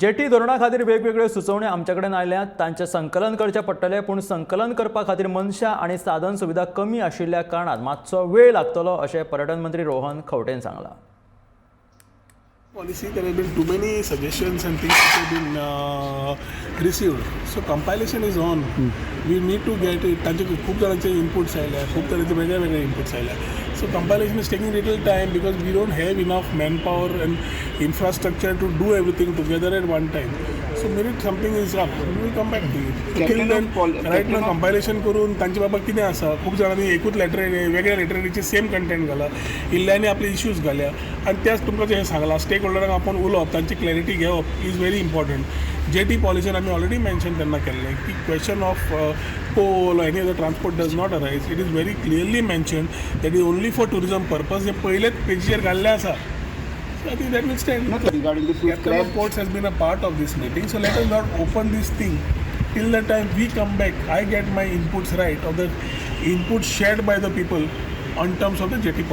Jetty धोरणा खातीर वेगवेगळ्यो सुचोवण्यो आमचे कडेन आयल्यात तांचें संकलन करचें पडटलें पूण संकलन करपा खातीर मनशां आनी साधन सुविधा कमी आशिल्ल्या कारणान मातसो वेळ लागतलो अशें पर्यटन मंत्री रोहन खंवटेन सांगलां. Policy, there have been too many suggestions and things that have been received. So compilation is on. We need to get it. तांचे खूप जणांचे inputs आयल्या, खूप तरेचे वेगळे inputs आयल्या. So compilation is taking little time because we don't have enough manpower and infrastructure to do everything together at one time. So minute something is up, we will come back to you. Till then, right now compilation करून तांचे बाबा कितें आसा, खूप जणांनी एकूच library वेगळ्या लायब्ररीचे same content घाला, इल्ल्यांनी आपले इश्यूज घाल्या आनी त्याच तुमकां जे सांगलां स्टेक होल्डरांक आपण उलोवप तांची क्लॅरिटी घेवप इज व्हेरी इम्पॉर्टंट. जेटी पॉलिसीन आमी ऑलरेडी मेन्शन तेन्ना केल्लें की question of coal or any other transport does not arise. It is very clearly mentioned that it is only for tourism purpose. हे पहिलेच पेजीचेर घाल्लें आसा. So I think that will stand. Regarding the Captain of Ports has been a part of this meeting, so let us not open this thing. Till the time we come back, I get my inputs right, or the inputs shared by the people on terms of the jetty policy.